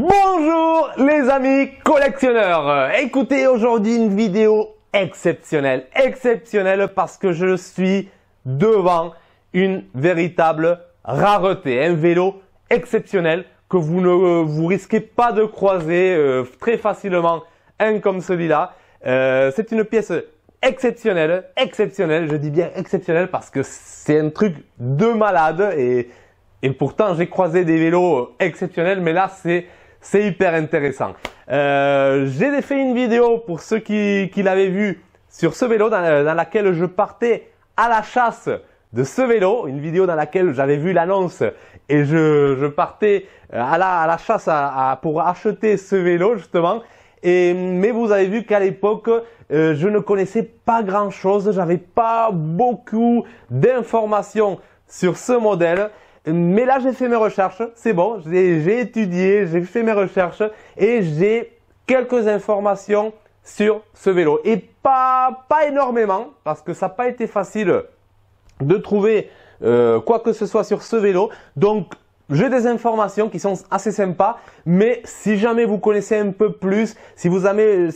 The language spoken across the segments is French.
Bonjour les amis collectionneurs. Écoutez, aujourd'hui une vidéo exceptionnelle parce que je suis devant une véritable rareté, un vélo exceptionnel que vous ne vous risquez pas de croiser très facilement, un comme celui-là. C'est une pièce exceptionnelle, je dis bien exceptionnelle parce que c'est un truc de malade et pourtant j'ai croisé des vélos exceptionnels, mais là c'est hyper intéressant. J'ai fait une vidéo pour ceux qui l'avaient vu sur ce vélo dans laquelle je partais à la chasse de ce vélo, une vidéo dans laquelle j'avais vu l'annonce et je partais à la chasse pour acheter ce vélo justement. Mais vous avez vu qu'à l'époque, je ne connaissais pas grand chose, j'avais pas beaucoup d'informations sur ce modèle. Mais là, j'ai fait mes recherches, c'est bon, j'ai étudié, j'ai fait mes recherches et j'ai quelques informations sur ce vélo. Et pas énormément, parce que ça n'a pas été facile de trouver quoi que ce soit sur ce vélo. Donc, j'ai des informations qui sont assez sympas, mais si jamais vous connaissez un peu plus, si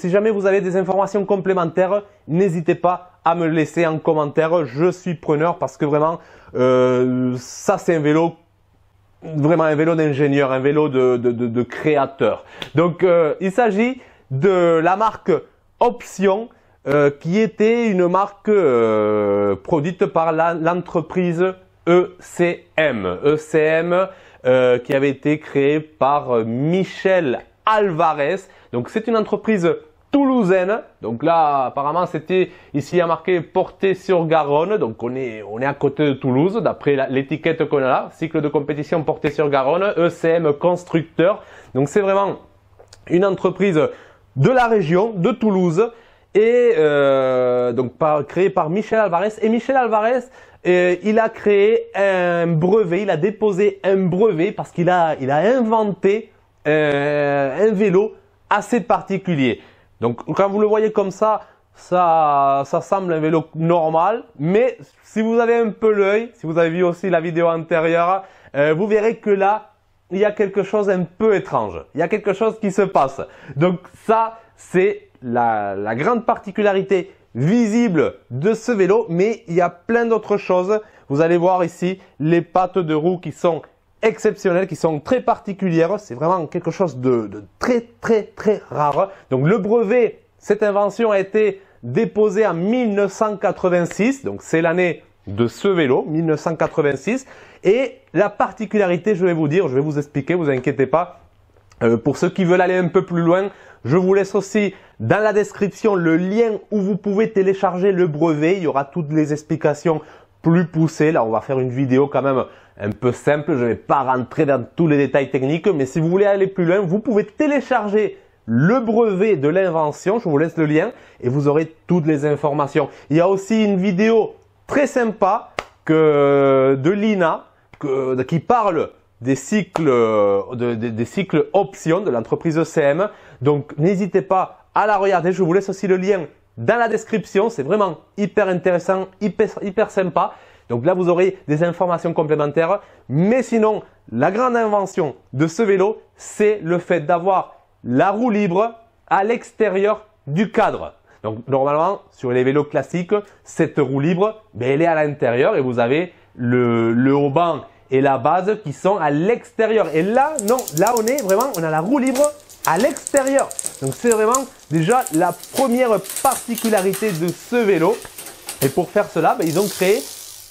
jamais vous avez des informations complémentaires, n'hésitez pas à me le laisser en commentaire. Je suis preneur parce que vraiment, ça c'est un vélo, vraiment un vélo d'ingénieur, un vélo de créateur. Donc, il s'agit de la marque Option, qui était une marque produite par l'entreprise ECM. ECM qui avait été créée par Michel Alvarez. Donc c'est une entreprise toulousaine. Donc là apparemment c'était ici il y a marqué Portet-sur-Garonne. Donc on est à côté de Toulouse d'après l'étiquette qu'on a là. Cycle de compétition Portet-sur-Garonne, ECM constructeur. Donc c'est vraiment une entreprise de la région de Toulouse et donc créée par Michel Alvarez. Et Michel Alvarez, il a créé un brevet, il a déposé un brevet parce qu'il a inventé un vélo assez particulier. Donc quand vous le voyez comme ça semble un vélo normal, mais si vous avez un peu l'œil, si vous avez vu aussi la vidéo antérieure, vous verrez que là, il y a quelque chose un peu étrange. Il y a quelque chose qui se passe. Donc ça, c'est la grande particularité visible de ce vélo, mais il y a plein d'autres choses. Vous allez voir ici les pattes de roue qui sont exceptionnelles, qui sont très particulières. C'est vraiment quelque chose de très rare. Donc le brevet, cette invention a été déposée en 1986, donc c'est l'année de ce vélo, 1986. Et la particularité, je vais vous expliquer, vous inquiétez pas. Pour ceux qui veulent aller un peu plus loin, je vous laisse aussi dans la description le lien où vous pouvez télécharger le brevet. Il y aura toutes les explications plus poussées. Là, on va faire une vidéo quand même un peu simple. Je ne vais pas rentrer dans tous les détails techniques, mais si vous voulez aller plus loin, vous pouvez télécharger le brevet de l'invention. Je vous laisse le lien et vous aurez toutes les informations. Il y a aussi une vidéo très sympa de Lina qui parle des cycles options de l'entreprise ECM. Donc n'hésitez pas à la regarder. Je vous laisse aussi le lien dans la description. C'est vraiment hyper intéressant, hyper sympa. Donc là vous aurez des informations complémentaires. Mais sinon, la grande invention de ce vélo, c'est le fait d'avoir la roue libre à l'extérieur du cadre. Donc normalement, sur les vélos classiques, cette roue libre, elle est à l'intérieur et vous avez le haut-banc et la base qui sont à l'extérieur. Et là, non, là on a la roue libre à l'extérieur. Donc c'est vraiment déjà la première particularité de ce vélo. Et pour faire cela, ils ont créé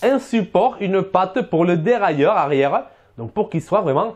un support, une patte pour le dérailleur arrière. Donc pour qu'il soit vraiment,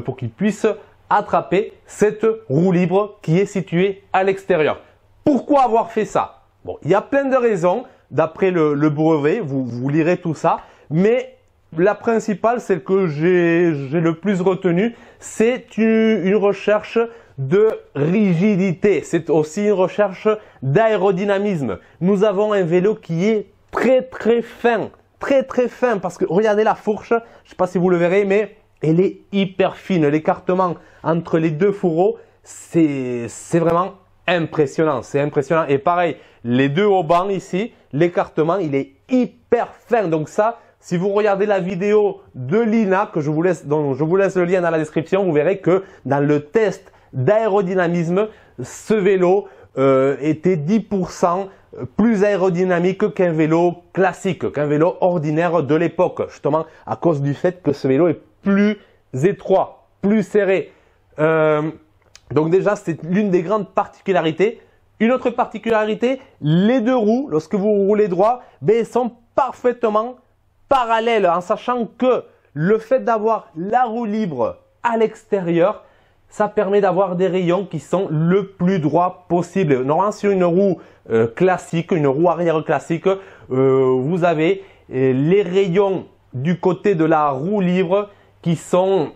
pour qu'il puisse attraper cette roue libre qui est située à l'extérieur. Pourquoi avoir fait ça? Bon, il y a plein de raisons. D'après le brevet, vous lirez tout ça. Mais la principale, celle que j'ai le plus retenue, c'est une recherche de rigidité. C'est aussi une recherche d'aérodynamisme. Nous avons un vélo qui est très fin, très fin, parce que regardez la fourche, je ne sais pas si vous le verrez, mais elle est hyper fine. L'écartement entre les deux fourreaux, c'est vraiment impressionnant. C'est impressionnant. Et pareil, les deux haubans ici, l'écartement, il est hyper fin. Donc ça si vous regardez la vidéo de Lina, dont je vous laisse le lien dans la description, vous verrez que dans le test d'aérodynamisme, ce vélo était 10% plus aérodynamique qu'un vélo classique, qu'un vélo ordinaire de l'époque, justement à cause du fait que ce vélo est plus étroit, plus serré. Donc déjà, c'est l'une des grandes particularités. Une autre particularité, les deux roues, lorsque vous roulez droit, sont parfaitement parallèles, en sachant que le fait d'avoir la roue libre à l'extérieur, ça permet d'avoir des rayons qui sont le plus droit possible. Normalement, sur une roue classique, une roue arrière classique, vous avez les rayons du côté de la roue libre qui sont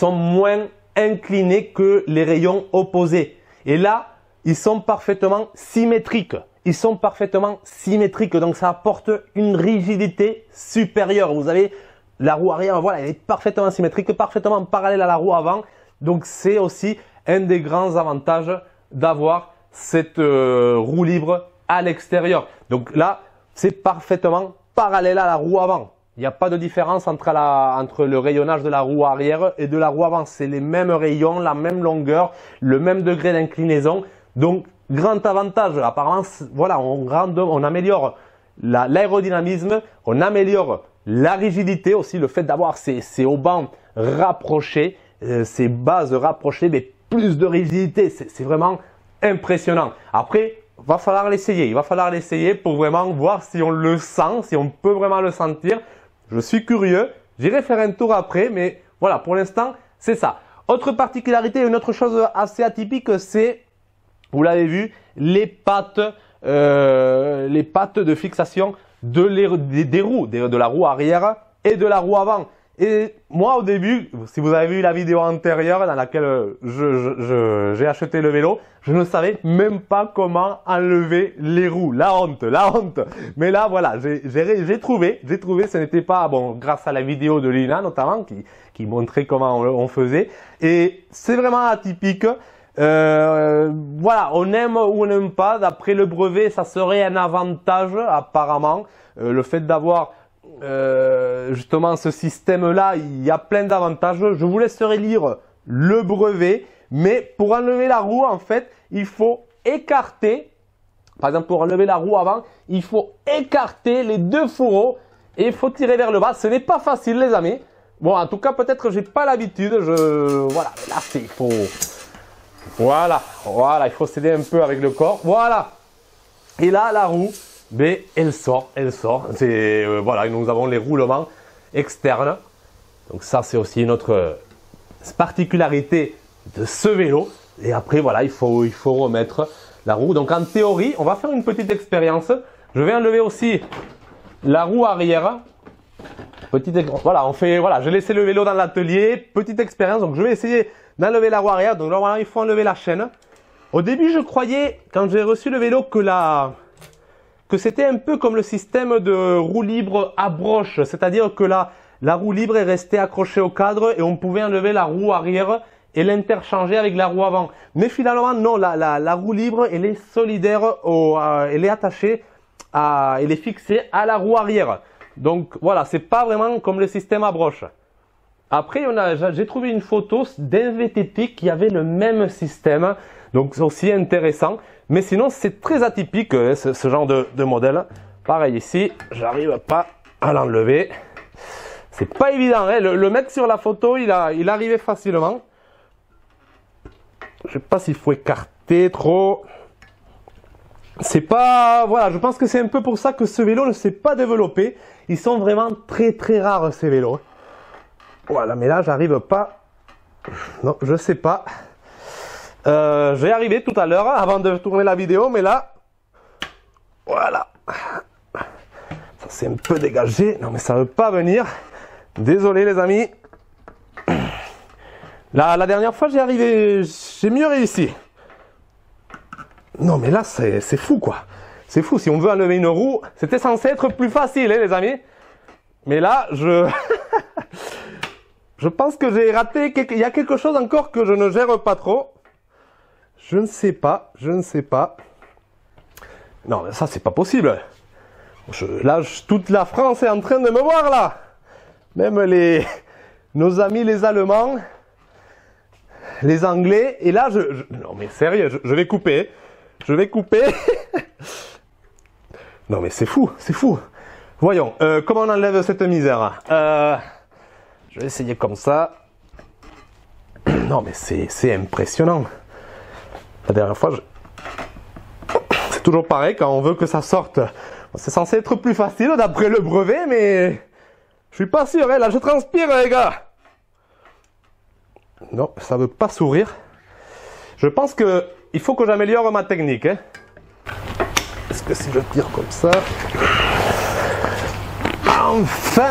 moins inclinés que les rayons opposés. Et là, ils sont parfaitement symétriques. Ils sont parfaitement symétriques, donc ça apporte une rigidité supérieure. Vous avez la roue arrière, voilà, elle est parfaitement symétrique, parfaitement parallèle à la roue avant. Donc c'est aussi un des grands avantages d'avoir cette roue libre à l'extérieur. Donc là, c'est parfaitement parallèle à la roue avant. Il n'y a pas de différence entre le rayonnage de la roue arrière et de la roue avant. C'est les mêmes rayons, la même longueur, le même degré d'inclinaison. Donc, grand avantage. Apparemment, voilà, on améliore l'aérodynamisme, on améliore la rigidité aussi, le fait d'avoir ces haubans rapprochés, ces bases rapprochées, mais plus de rigidité. C'est vraiment impressionnant. Après, va falloir l'essayer. Il va falloir l'essayer pour vraiment voir si on le sent, si on peut vraiment le sentir. Je suis curieux. J'irai faire un tour après, mais voilà, pour l'instant, c'est ça. Autre particularité, une autre chose assez atypique, c'est, vous l'avez vu, les pattes de fixation des roues, de la roue arrière et de la roue avant. Et moi, au début, si vous avez vu la vidéo antérieure dans laquelle j'ai acheté le vélo, je ne savais même pas comment enlever les roues. La honte, la honte. Mais là, voilà, j'ai trouvé, ce n'était pas, bon, grâce à la vidéo de Lina notamment, qui montrait comment on faisait. Et c'est vraiment atypique. Voilà, on aime ou on n'aime pas. D'après le brevet, ça serait un avantage, apparemment. Le fait d'avoir justement ce système-là, il y a plein d'avantages. Je vous laisserai lire le brevet, mais pour enlever la roue, en fait, il faut écarter. Par exemple, pour enlever la roue avant, il faut écarter les deux fourreaux et il faut tirer vers le bas. Ce n'est pas facile, les amis. Bon, en tout cas, peut-être que j'ai pas l'habitude. Voilà, là, il faut. Voilà, il faut s'aider un peu avec le corps. Voilà. Et là, la roue. Mais elle sort. Voilà, nous avons les roulements externes. Donc ça, c'est aussi une autre particularité de ce vélo. Et après, voilà, il faut remettre la roue. Donc en théorie, on va faire une petite expérience. Je vais enlever aussi la roue arrière. Voilà, j'ai laissé le vélo dans l'atelier. Petite expérience. Donc je vais essayer d'enlever la roue arrière. Donc là, voilà, il faut enlever la chaîne. Au début, je croyais, quand j'ai reçu le vélo, que c'était un peu comme le système de roue libre à broche, c'est-à-dire que la roue libre est restée accrochée au cadre et on pouvait enlever la roue arrière et l'interchanger avec la roue avant. Mais finalement, non, la roue libre, elle est solidaire, elle est attachée, elle est fixée à la roue arrière. Donc voilà, c'est pas vraiment comme le système à broche. Après, j'ai trouvé une photo d'un VTT qui avait le même système, donc c'est aussi intéressant. Mais sinon, c'est très atypique ce genre de modèle. Pareil ici, j'arrive pas à l'enlever. C'est pas évident, hein. Le mec sur la photo, il arrivait facilement. Je sais pas s'il faut écarter trop. C'est pas, voilà, je pense que c'est un peu pour ça que ce vélo ne s'est pas développé. Ils sont vraiment très rares ces vélos. Voilà, mais là, j'arrive pas. Non, je sais pas. J'ai arrivé tout à l'heure avant de tourner la vidéo, mais là, voilà, ça s'est un peu dégagé. Non, mais ça veut pas venir. Désolé les amis. La dernière fois, j'ai mieux réussi. Non, mais là, c'est fou quoi. C'est fou. Si on veut enlever une roue, c'était censé être plus facile, hein, les amis. Mais là, je pense que j'ai raté. Il y a quelque chose encore que je ne gère pas trop. Je ne sais pas. Non, mais ça, c'est pas possible. Toute la France est en train de me voir là. Même nos amis les Allemands, les Anglais. Et là, non mais sérieux, je vais couper. Je vais couper. Non mais c'est fou, c'est fou. Voyons, comment on enlève cette misère? Je vais essayer comme ça. Non mais c'est impressionnant. La dernière fois, c'est toujours pareil quand on veut que ça sorte. C'est censé être plus facile d'après le brevet, mais je suis pas sûr. Hein. Là, je transpire, les gars. Non, ça veut pas s'ouvrir. Je pense que il faut que j'améliore ma technique. Hein. Est-ce que si je tire comme ça, enfin,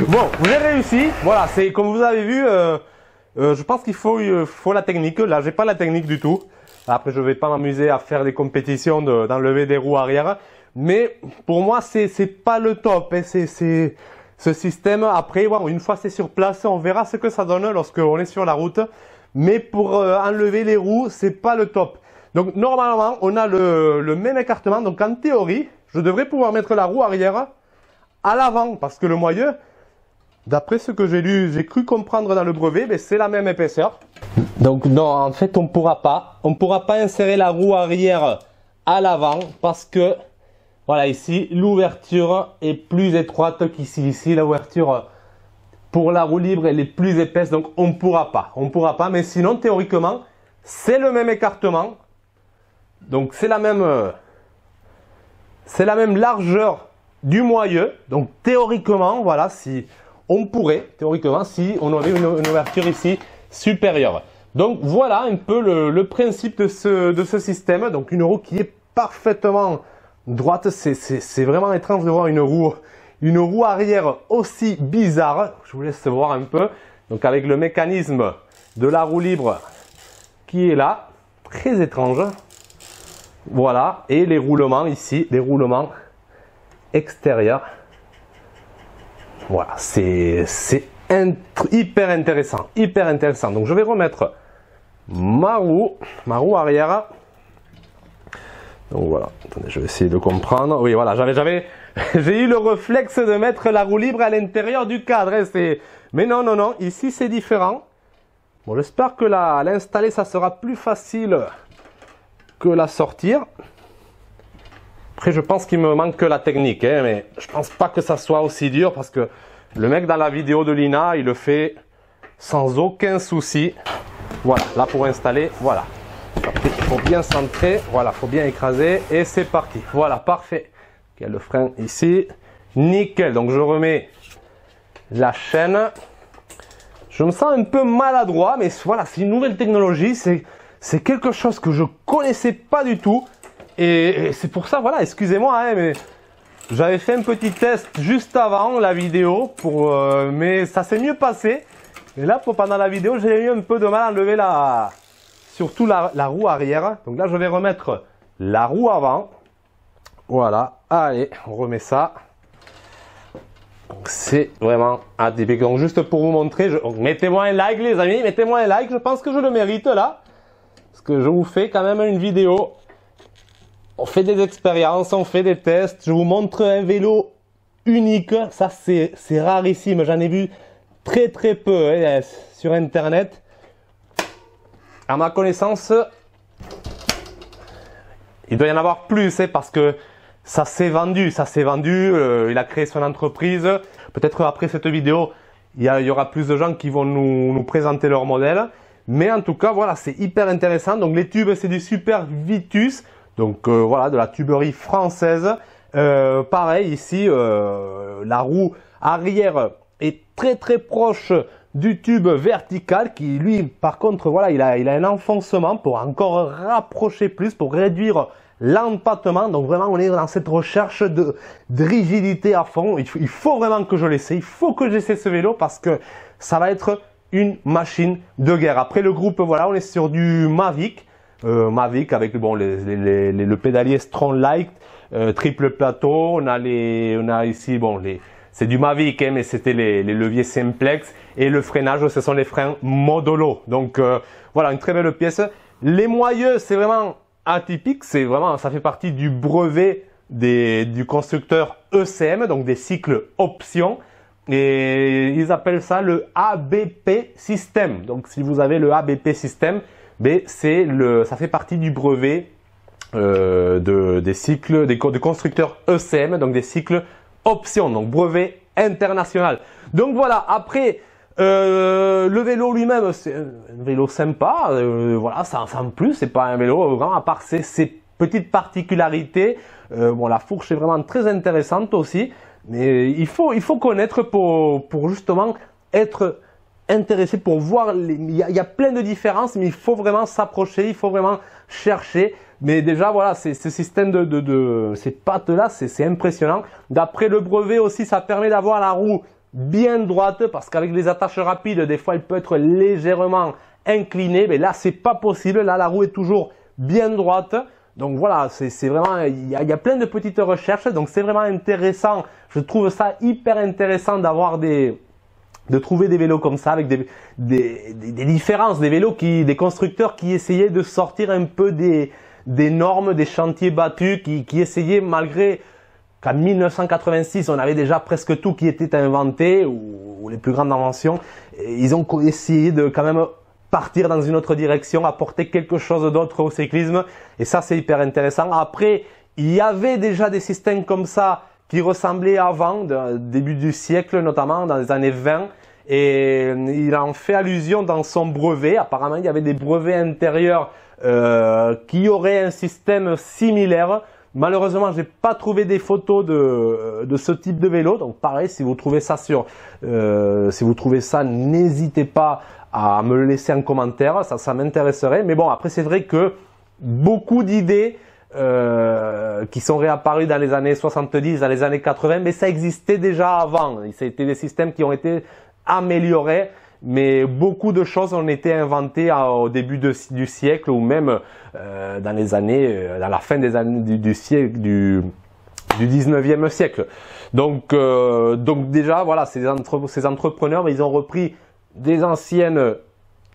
bon, j'ai réussi. Voilà, c'est comme vous avez vu. Je pense qu'il faut la technique. Là, j'ai pas la technique du tout. Après, je vais pas m'amuser à faire des compétitions d'enlever des roues arrière. Mais pour moi, c'est pas le top. Hein. C'est ce système. Après, bon, une fois c'est sur place, on verra ce que ça donne lorsqu'on est sur la route. Mais pour enlever les roues, c'est pas le top. Donc normalement, on a le même écartement. Donc en théorie, je devrais pouvoir mettre la roue arrière à l'avant parce que le moyeu, d'après ce que j'ai lu, j'ai cru comprendre dans le brevet, ben, c'est la même épaisseur. Donc non, en fait, on pourra pas insérer la roue arrière à l'avant parce que voilà, ici l'ouverture est plus étroite qu'ici. Ici, l'ouverture pour la roue libre elle est plus épaisse, donc on pourra pas. Mais sinon, théoriquement, c'est le même écartement, donc c'est la même largeur du moyeu. Donc théoriquement, voilà, si on pourrait, théoriquement, si on avait une ouverture ici supérieure. Donc voilà un peu le principe de ce système. Donc une roue qui est parfaitement droite. C'est vraiment étrange de voir une roue arrière aussi bizarre. Je vous laisse voir un peu. Donc avec le mécanisme de la roue libre qui est là, très étrange. Voilà, et les roulements ici, les roulements extérieurs. Voilà, c'est hyper intéressant, hyper intéressant. Donc je vais remettre ma roue arrière. Donc voilà, attendez, je vais essayer de comprendre. Oui, voilà, j'ai eu le réflexe de mettre la roue libre à l'intérieur du cadre. Hein, mais non, ici c'est différent. Bon, j'espère que l'installer, ça sera plus facile que la sortir. Après, je pense qu'il me manque la technique, hein, mais je pense pas que ça soit aussi dur parce que le mec dans la vidéo de Lina, il le fait sans aucun souci. Voilà, là pour installer, voilà. Après, il faut bien centrer, voilà, il faut bien écraser et c'est parti. Voilà, parfait. Il y a le frein ici, nickel. Donc je remets la chaîne. Je me sens un peu maladroit, mais voilà, c'est une nouvelle technologie, c'est quelque chose que je connaissais pas du tout. Et c'est pour ça, voilà, excusez-moi, hein, mais j'avais fait un petit test juste avant la vidéo, mais ça s'est mieux passé. Et là, pendant la vidéo, j'ai eu un peu de mal à enlever surtout la roue arrière. Donc là, je vais remettre la roue avant. Voilà, allez, on remet ça. C'est vraiment atypique. Donc juste pour vous montrer, mettez-moi un like les amis, mettez-moi un like, je pense que je le mérite là. Parce que je vous fais quand même une vidéo. On fait des expériences, on fait des tests. Je vous montre un vélo unique. Ça c'est rarissime, j'en ai vu très peu hein, sur internet. À ma connaissance, il doit y en avoir plus hein, parce que ça s'est vendu, il a créé son entreprise. Peut-être après cette vidéo, il y aura plus de gens qui vont nous présenter leur modèle. Mais en tout cas, voilà, c'est hyper intéressant. Donc les tubes, c'est du Super Vitus. Donc voilà, de la tuberie française. Pareil, ici, la roue arrière est très proche du tube vertical qui, lui, par contre, voilà, il a un enfoncement pour encore rapprocher plus, pour réduire l'empattement. Donc vraiment, on est dans cette recherche de rigidité à fond. Il faut vraiment que je l'essaie. Il faut que j'essaie ce vélo parce que ça va être une machine de guerre. Après le groupe, voilà, on est sur du Mavic. Mavic avec bon, le pédalier Strong Light, triple plateau. On a ici, bon, c'est du Mavic, hein, mais c'était les leviers simplex. Et le freinage, ce sont les freins Modolo. Donc voilà, une très belle pièce. Les moyeux, c'est vraiment atypique, c'est vraiment, ça fait partie du brevet du constructeur ECM, donc des cycles options. Et ils appellent ça le ABP System. Donc si vous avez le ABP System, ça fait partie du brevet des cycles des constructeurs ECM, donc des cycles options, donc brevet international. Donc voilà, après le vélo lui-même, c'est un vélo sympa, voilà, sans plus, c'est pas un vélo grand, à part ses petites particularités. Bon, la fourche est vraiment très intéressante aussi, mais il faut connaître pour justement être intéressé, pour voir, il y a plein de différences, mais il faut vraiment s'approcher, il faut vraiment chercher. Mais déjà, voilà, ce système ces pattes-là, c'est impressionnant. D'après le brevet aussi, ça permet d'avoir la roue bien droite, parce qu'avec les attaches rapides, des fois, elle peut être légèrement inclinée. Mais là, c'est pas possible. Là, la roue est toujours bien droite. Donc voilà, c'est vraiment, il y a plein de petites recherches. Donc c'est vraiment intéressant. Je trouve ça hyper intéressant de trouver des vélos comme ça, avec des différences, des vélos des constructeurs qui essayaient de sortir un peu des normes, des chantiers battus, qui essayaient, malgré qu'en 1986 on avait déjà presque tout qui était inventé, ou les plus grandes inventions, ils ont essayé de quand même partir dans une autre direction, apporter quelque chose d'autre au cyclisme, et ça c'est hyper intéressant. Après, il y avait déjà des systèmes comme ça qui ressemblaient avant, début du siècle notamment, dans les années 20, et il en fait allusion dans son brevet. Apparemment, il y avait des brevets intérieurs qui auraient un système similaire. Malheureusement, j'ai pas trouvé des photos de ce type de vélo. Donc pareil, si vous trouvez ça n'hésitez pas à me le laisser en commentaire, ça m'intéresserait. Mais bon, après c'est vrai que beaucoup d'idées qui sont réapparues dans les années 70, dans les années 80, mais ça existait déjà avant. C'était des systèmes qui ont été améliorés, mais beaucoup de choses ont été inventées au début du siècle, ou même dans la fin des années du siècle, du 19e siècle. Donc déjà, voilà, ces entrepreneurs, ils ont repris des anciennes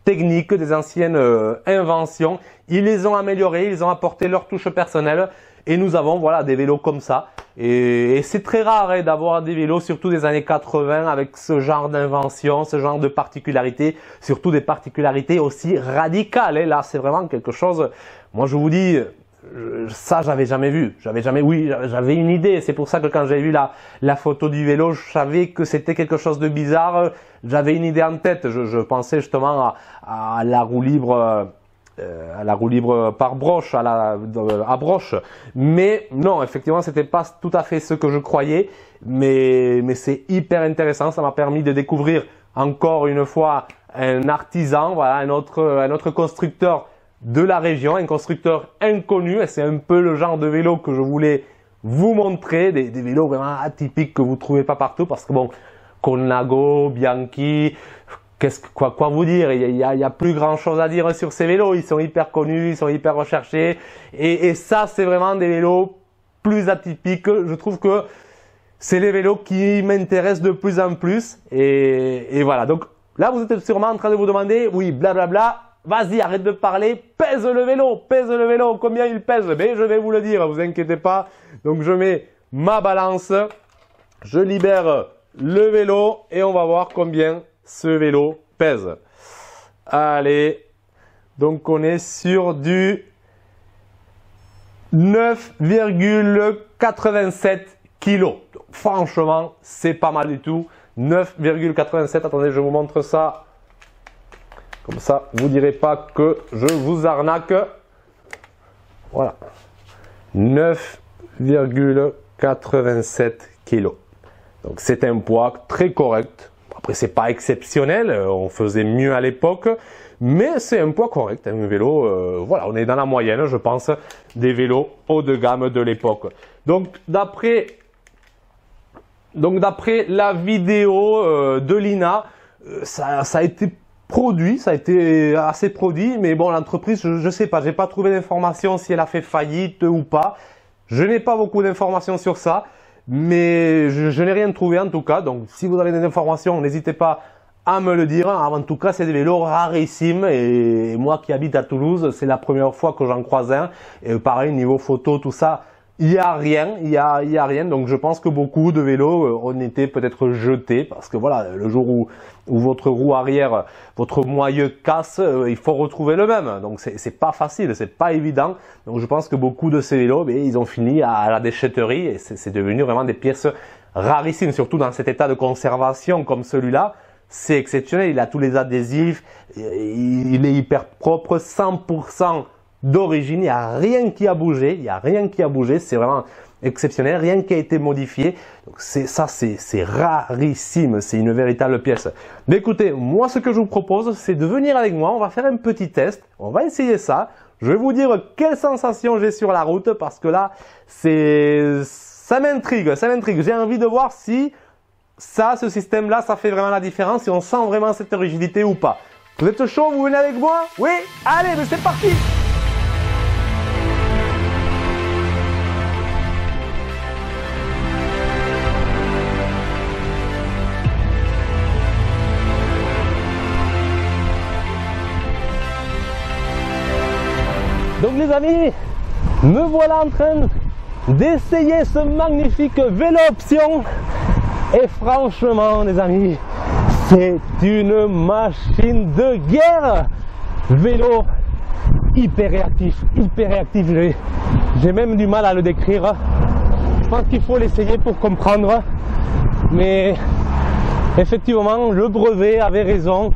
techniques, des anciennes inventions, ils les ont améliorées, ils ont apporté leur touche personnelle, et nous avons, voilà, des vélos comme ça. Et c'est très rare hein, d'avoir des vélos, surtout des années 80, avec ce genre d'invention, ce genre de particularités, surtout des particularités aussi radicales. Et là, c'est vraiment quelque chose, moi je vous dis, ça j'avais jamais vu. J'avais une idée. C'est pour ça que quand j'ai vu la photo du vélo, je savais que c'était quelque chose de bizarre. J'avais une idée en tête. Je pensais justement à la roue libre. Par broche, à broche. Mais non, effectivement, c'était pas tout à fait ce que je croyais. Mais c'est hyper intéressant. Ça m'a permis de découvrir encore une fois un artisan, voilà, un autre constructeur de la région, un constructeur inconnu. Et c'est un peu le genre de vélo que je voulais vous montrer, des vélos vraiment atypiques que vous trouvez pas partout, parce que bon, Colnago, Bianchi, quoi vous dire, il y a plus grand chose à dire sur ces vélos. Ils sont hyper connus, ils sont hyper recherchés, et ça c'est vraiment des vélos plus atypiques. Je trouve que c'est les vélos qui m'intéressent de plus en plus, et voilà. Donc là vous êtes sûrement en train de vous demander, oui, blablabla, vas-y, arrête de parler, pèse le vélo, combien il pèse? Mais je vais vous le dire, vous inquiétez pas. Donc je mets ma balance, je libère le vélo, et on va voir combien ce vélo pèse. Allez, donc on est sur du 9,87 kg. Franchement, c'est pas mal du tout. 9,87. Attendez, je vous montre ça. Comme ça, vous direz pas que je vous arnaque. Voilà. 9,87 kg. Donc c'est un poids très correct. Après, c'est pas exceptionnel, on faisait mieux à l'époque, mais c'est un poids correct, un vélo, voilà, on est dans la moyenne, je pense, des vélos haut de gamme de l'époque. Donc, d'après la vidéo de Lina, ça a été produit, ça a été assez produit, mais bon, l'entreprise, je sais pas, j'ai pas trouvé d'informations si elle a fait faillite ou pas. Je n'ai pas beaucoup d'informations sur ça. Mais je n'ai rien trouvé en tout cas, donc si vous avez des informations, n'hésitez pas à me le dire. En tout cas, c'est des vélos rarissimes, et moi qui habite à Toulouse, c'est la première fois que j'en croise un. Et pareil, niveau photo, tout ça, il y a rien, il y a rien. Donc je pense que beaucoup de vélos ont été peut-être jetés parce que voilà, le jour où votre roue arrière, votre moyeu casse, il faut retrouver le même. Donc c'est pas facile, c'est pas évident. Donc je pense que beaucoup de ces vélos, ils ont fini à la déchetterie et c'est devenu vraiment des pièces rarissimes, surtout dans cet état de conservation comme celui-là. C'est exceptionnel, il a tous les adhésifs, il est hyper propre, 100% d'origine, il n'y a rien qui a bougé, c'est vraiment exceptionnel, rien qui a été modifié. Donc c'est rarissime, c'est une véritable pièce. Mais écoutez, moi ce que je vous propose, c'est de venir avec moi, on va faire un petit test, on va essayer ça. Je vais vous dire quelles sensations j'ai sur la route parce que là, ça m'intrigue, j'ai envie de voir si ce système-là, ça fait vraiment la différence, si on sent vraiment cette rigidité ou pas. Vous êtes chaud, vous venez avec moi? Oui? Allez, mais c'est parti! Donc les amis, me voilà en train d'essayer ce magnifique vélo option et franchement les amis, c'est une machine de guerre. Vélo hyper réactif, j'ai même du mal à le décrire. Je pense qu'il faut l'essayer pour comprendre, mais effectivement le brevet avait raison,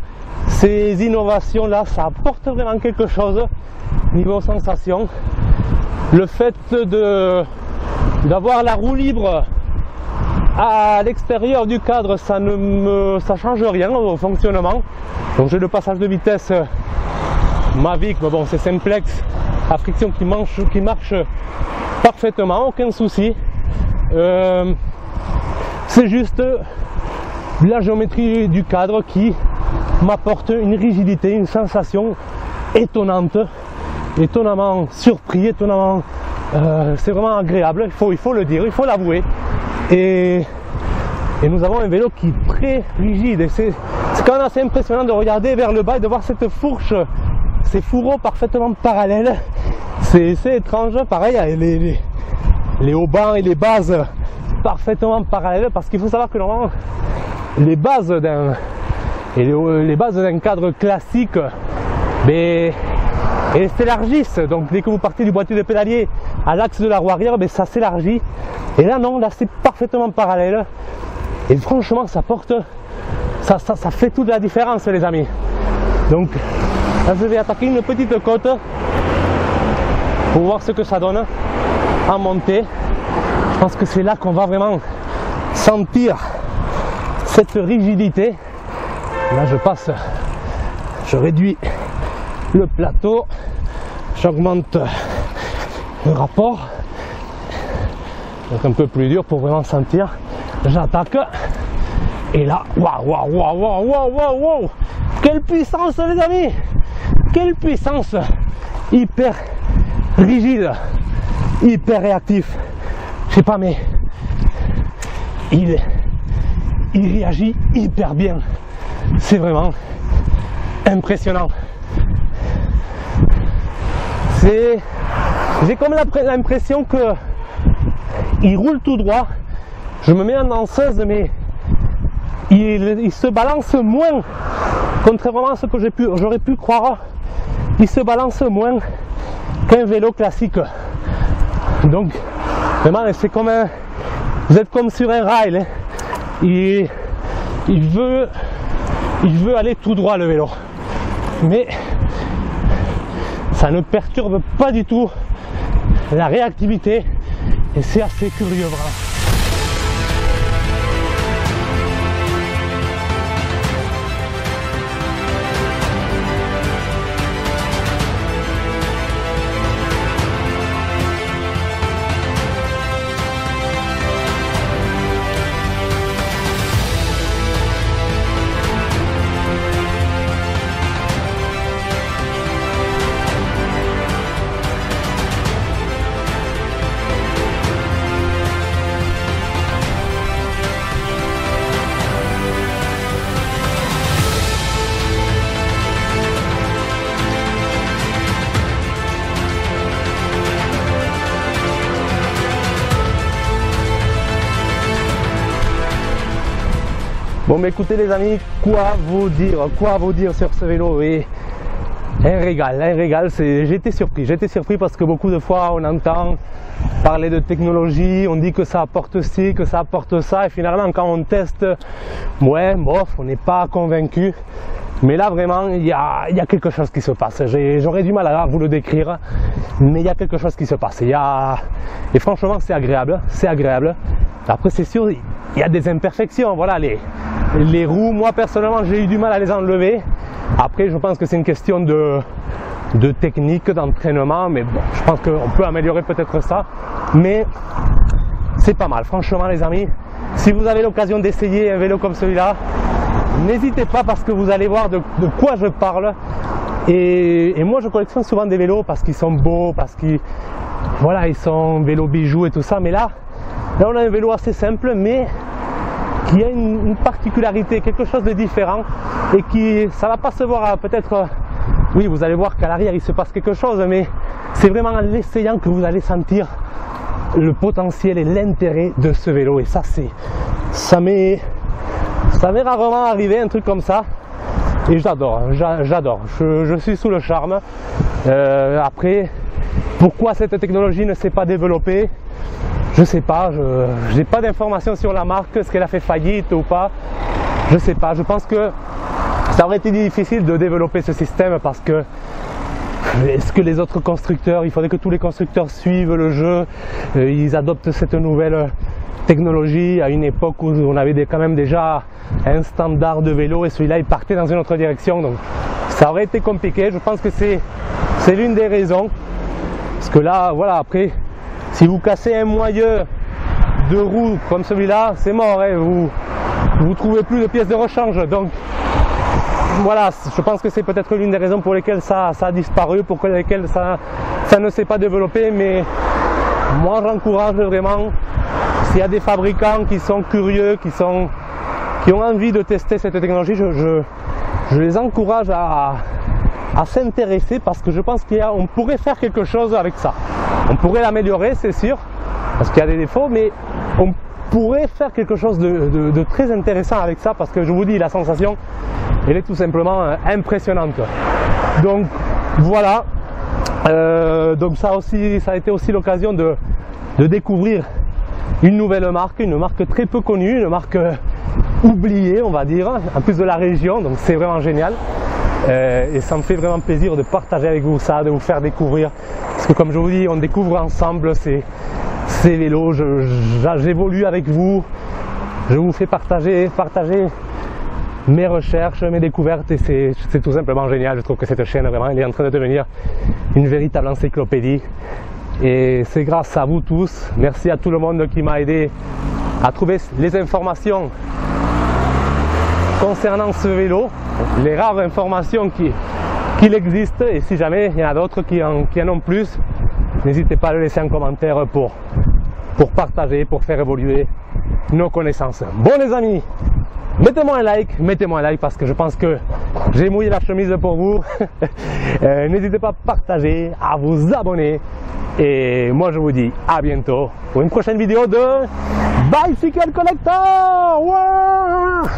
ces innovations là ça apporte vraiment quelque chose niveau sensation. Le fait d'avoir la roue libre à l'extérieur du cadre, ça change rien au fonctionnement. Donc j'ai le passage de vitesse Mavic, mais bon c'est simplex à friction qui marche parfaitement, aucun souci. C'est juste la géométrie du cadre qui m'apporte une rigidité, une sensation étonnante, étonnamment surpris, c'est vraiment agréable, il faut le dire, il faut l'avouer. Et nous avons un vélo qui est très rigide et c'est quand même assez impressionnant de regarder vers le bas et de voir cette fourche, ces fourreaux parfaitement parallèles. C'est étrange, pareil, les haubans et les bases parfaitement parallèles, parce qu'il faut savoir que normalement les bases d'un cadre classique, elles s'élargissent. Donc dès que vous partez du boîtier de pédalier à l'axe de la roue arrière, ça s'élargit. Et là non, là c'est parfaitement parallèle. Et franchement ça fait toute la différence les amis. Donc là je vais attaquer une petite côte pour voir ce que ça donne en montée. Je pense que c'est là qu'on va vraiment sentir cette rigidité. Là je réduis le plateau, j'augmente le rapport, donc un peu plus dur pour vraiment sentir. J'attaque et là, waouh, quelle puissance les amis, quelle puissance, hyper rigide, hyper réactif. Je sais pas, mais il réagit hyper bien, c'est vraiment impressionnant. J'ai comme l'impression que il roule tout droit. Je me mets en danseuse, mais il se balance moins, contrairement à ce que j'aurais pu croire. Il se balance moins qu'un vélo classique. Donc vraiment c'est comme vous êtes comme sur un rail, hein. Il veut aller tout droit le vélo, mais ça ne perturbe pas du tout la réactivité et c'est assez curieux vraiment. Bon, mais écoutez les amis, quoi vous dire sur ce vélo? Oui, un régal. J'ai été surpris parce que beaucoup de fois on entend parler de technologie, on dit que ça apporte ci, que ça apporte ça, et finalement quand on teste, ouais, bof, on n'est pas convaincu. Mais là vraiment, il y a quelque chose qui se passe. J'aurais du mal à vous le décrire, mais il y a quelque chose qui se passe. Et franchement, c'est agréable. Après, c'est sûr, il y a des imperfections. Voilà, les roues, moi personnellement, j'ai eu du mal à les enlever. Après, je pense que c'est une question de technique, d'entraînement, mais bon, je pense qu'on peut améliorer peut-être ça. Mais c'est pas mal, franchement les amis. Si vous avez l'occasion d'essayer un vélo comme celui-là, n'hésitez pas parce que vous allez voir de quoi je parle. Et moi je collectionne souvent des vélos parce qu'ils sont beaux, parce qu'ils sont vélos bijoux et tout ça. Mais là on a un vélo assez simple mais qui a une particularité, quelque chose de différent et qui, ça va pas se voir peut-être, oui vous allez voir qu'à l'arrière il se passe quelque chose, mais c'est vraiment en l'essayant que vous allez sentir le potentiel et l'intérêt de ce vélo. Et ça m'est rarement arrivé un truc comme ça et j'adore, je suis sous le charme. Après, pourquoi cette technologie ne s'est pas développée, je sais pas, je n'ai pas d'informations sur la marque, est-ce qu'elle a fait faillite ou pas, je sais pas. Je pense que ça aurait été difficile de développer ce système parce que est-ce que les autres constructeurs, il faudrait que tous les constructeurs suivent le jeu, ils adoptent cette nouvelle technologie à une époque où on avait quand même déjà un standard de vélo et celui-là il partait dans une autre direction, donc ça aurait été compliqué. Je pense que c'est l'une des raisons, parce que là voilà, après si vous cassez un moyeu de roue comme celui-là, c'est mort, hein, vous trouvez plus de pièces de rechange. Donc voilà, je pense que c'est peut-être l'une des raisons pour lesquelles ça a disparu, pour lesquelles ça ne s'est pas développé. Mais moi j'encourage vraiment, s'il y a des fabricants qui sont curieux, qui ont envie de tester cette technologie, je les encourage à s'intéresser, parce que je pense qu'on pourrait faire quelque chose avec ça. On pourrait l'améliorer, c'est sûr, parce qu'il y a des défauts, mais on pourrait faire quelque chose de très intéressant avec ça, parce que je vous dis, la sensation, elle est tout simplement impressionnante. Donc voilà, donc ça a été aussi l'occasion de découvrir une nouvelle marque, une marque très peu connue, une marque oubliée on va dire, en plus de la région, donc c'est vraiment génial. Et ça me fait vraiment plaisir de partager avec vous ça, de vous faire découvrir, parce que comme je vous dis, on découvre ensemble ces vélos, j'évolue avec vous, je vous fais partager mes recherches, mes découvertes, et c'est tout simplement génial. Je trouve que cette chaîne vraiment, elle est en train de devenir une véritable encyclopédie, et c'est grâce à vous tous. Merci à tout le monde qui m'a aidé à trouver les informations concernant ce vélo, les rares informations qu'il existe, et si jamais il y en a d'autres qui en ont plus, n'hésitez pas à le laisser en commentaire pour partager, pour faire évoluer nos connaissances. Bon les amis, mettez-moi un like parce que je pense que j'ai mouillé la chemise pour vous. N'hésitez pas à partager, à vous abonner, et moi je vous dis à bientôt pour une prochaine vidéo de Bicycle Collector. Ouais.